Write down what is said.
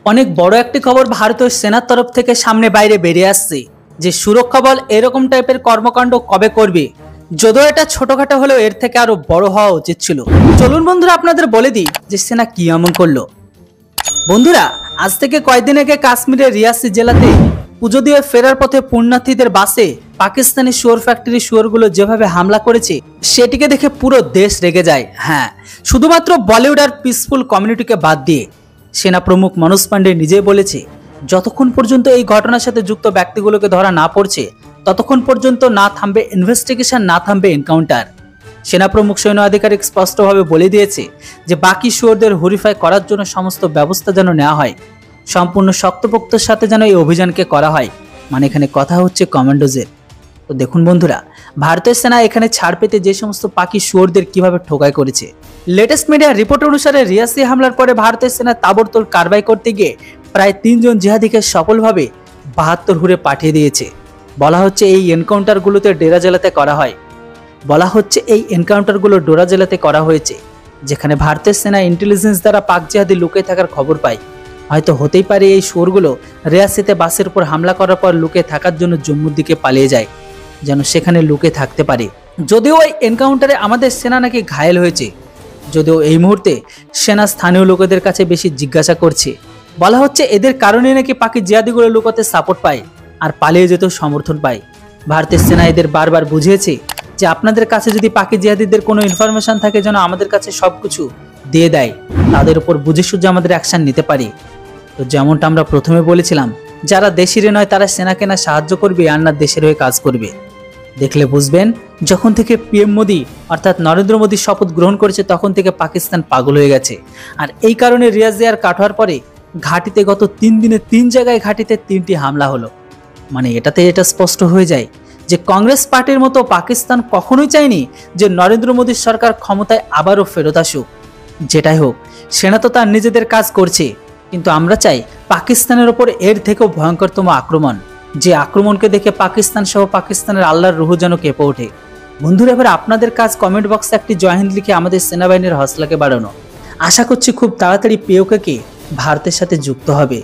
অনেক বড় একটি খবর ভারতীয় সেনার তরফ থেকে সামনে বাইরে বেরিয়ে আসছে যে সুরক্ষা বল এরকম টাইপের কর্মকাণ্ড কবে করবে। যদিও এটা ছোটখাটো হলেও এর থেকে আরো বড় হওয়া উচিত ছিল। চলুন বন্ধুরা আপনাদের বলে দিই যে সেনা কি এমন করলো। বন্ধুরা, আজ থেকে কয়েকদিন আগে কাশ্মীরের রিয়াসি জেলাতে পুজো দিয়ে ফেরার পথে পুণ্যার্থীদের বাসে পাকিস্তানি শুয়োর ফ্যাক্টরি শুয়োরগুলো যেভাবে হামলা করেছে সেটিকে দেখে পুরো দেশ রেগে যায়। হ্যাঁ, শুধুমাত্র বলিউড আর পিসফুল কমিউনিটিকে বাদ দিয়ে সেনা প্রমুখ মনোজ পান্ডে নিজেই বলেছে যতক্ষণ পর্যন্ত এই ঘটনার সাথে যুক্ত ব্যক্তিগুলোকে ধরা না পড়ছে ততক্ষণ পর্যন্ত না থামবে ইনভেস্টিগেশন, না থামবে এনকাউন্টার। সেনা প্রমুখ সৈন্য আধিকারিক স্পষ্টভাবে বলে দিয়েছে যে বাকি শুয়োরদের হরিফাই করার জন্য সমস্ত ব্যবস্থা যেন নেওয়া হয়, সম্পূর্ণ শক্তপোক্তর সাথে যেন এই অভিযানকে করা হয়। মানে এখানে কথা হচ্ছে কমান্ডোজের। তো দেখুন বন্ধুরা, ভারতীয় সেনা এখানে ছাড় পেতে যে সমস্ত পাখি শুয়োরদের কিভাবে ঠোকাই করেছে। লেটেস্ট মিডিয়া রিপোর্ট অনুসারে রিয়াসি হামলার পরে ভারতীয় সেনা তাবড়তোড় কারবাই করতে গিয়ে প্রায় 3 জন জিহাদিকে সফলভাবে 72 হুরে পাঠিয়ে দিয়েছে। বলা হচ্ছে এই এনকাউন্টারগুলোতে ডেরা জেলাতে করা হয়। ডোরা জেলাতে করা হয়েছে, যেখানে ভারতের সেনা ইন্টেলিজেন্স দ্বারা পাক জিহাদি লুকিয়ে থাকার খবর পায়। হয়তো হতেই পারে এই শুয়োরগুলো রিয়াসিতে বাসের উপর হামলা করার পর লুকিয়ে থাকার জন্য জম্মুর দিকে পালিয়ে যায়, যেন সেখানে লুকিয়ে থাকতে পারে। যদিও এই এনকাউন্টারে আমাদের সেনা নাকি ঘায়েল হয়েছে, যদিও এই মুহূর্তে সেনা স্থানীয় লোকেদের কাছে বেশি জিজ্ঞাসা করছে। বলা হচ্ছে এদের কারণে নাকি পাকি জিহাদিগুলো লুকাতে সাপোর্ট পায় আর পালিয়ে যেতেও সমর্থন পায়। ভারতের সেনা এদের বারবার বুঝিয়েছে যে আপনাদের কাছে যদি পাকি জিহাদিদের কোনো ইনফরমেশন থাকে যেন আমাদের কাছে সবকিছু দিয়ে দেয়, তাদের উপর বুঝে সুঝে আমাদের অ্যাকশন নিতে পারি। তো যেমনটা আমরা প্রথমে বলেছিলাম, যারা দেশের নয় তারা সেনাকে না সাহায্য করবে আর না দেশের হয়ে কাজ করবে। দেখলে বুঝবেন, যখন থেকে পিএম মোদি অর্থাৎ নরেন্দ্র মোদী শপথ গ্রহণ করেছে তখন থেকে পাকিস্তান পাগল হয়ে গেছে। আর এই কারণে রিয়াজে আর কাটোয়ার পরে ঘাটিতে গত 3 দিনে 3 জায়গায় ঘাটিতে 3টি হামলা হলো। মানে এটাতে এটা স্পষ্ট হয়ে যায় যে কংগ্রেস পার্টির মতো পাকিস্তান কখনোই চায়নি যে নরেন্দ্র মোদীর সরকার ক্ষমতায় আবারও ফেরত আসুক। যেটাই হোক, সেনা তো তার নিজেদের কাজ করছে, কিন্তু আমরা চাই পাকিস্তানের ওপর এর থেকেও ভয়ঙ্করতম আক্রমণ, যে আক্রমণকে দেখে পাকিস্তান সহ পাকিস্তানের আল্লাহর রুহ যেন কেঁপে ওঠে। বন্ধুরা, এবার আপনাদের কাজ কমেন্ট বক্সে একটি জয় হিন্দ লিখে আমাদের সেনাবাহিনীর হৌসলাকে বাড়ানো। আশা করছি খুব তাড়াতাড়ি পিওকে ভারতের সাথে যুক্ত হবে।